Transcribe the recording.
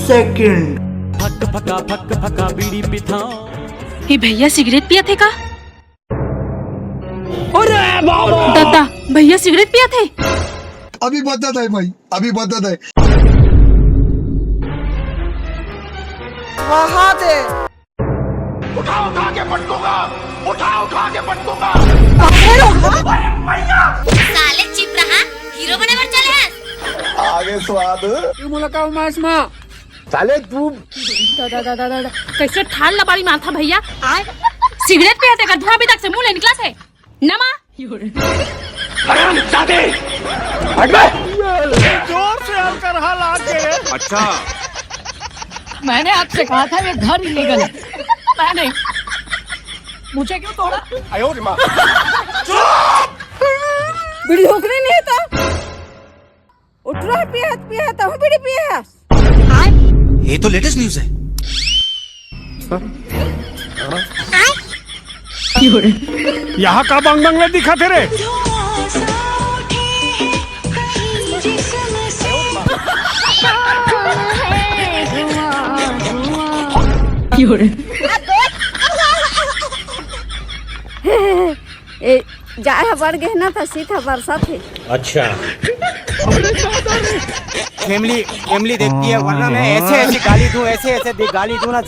Second. Fuck फका बीड़ी पिथा। ये भैया cigarette पिया थे का? अरे बाबा दादा भैया सिगरेट पिया थे? अभी बदत है भाई, अभी बदत है। उठा के पटकूंगा, उठा के पटकूंगा। साले चिप रहा हीरो बने बर चले हैं। आगे स्वाद साले तू दादा कैसे ठाल लबारी माथा भैया आए सिगरेट पिया थे का? धुआं अभी तक से मुंह नहीं निकला थे नमा। जाते हट बे। जोर से हलकर हला के। अच्छा मैंने आपसे कहा था ये घर इलीगल है। मैंने मुझे क्यों तोड़ा? आयो रे माँ। बीड़ी होकने नहीं था। उठ रहा पिया था हूँ बीड़ी पिया। ये तो लेटेस्ट न्यूज है। यहाँ का बंग बंगले दिखा थे रे। जा बढ़ गहना था सीधा बरसा थे। अच्छा फैमिली देखती है, वरना मैं ऐसे गाली दूं ना।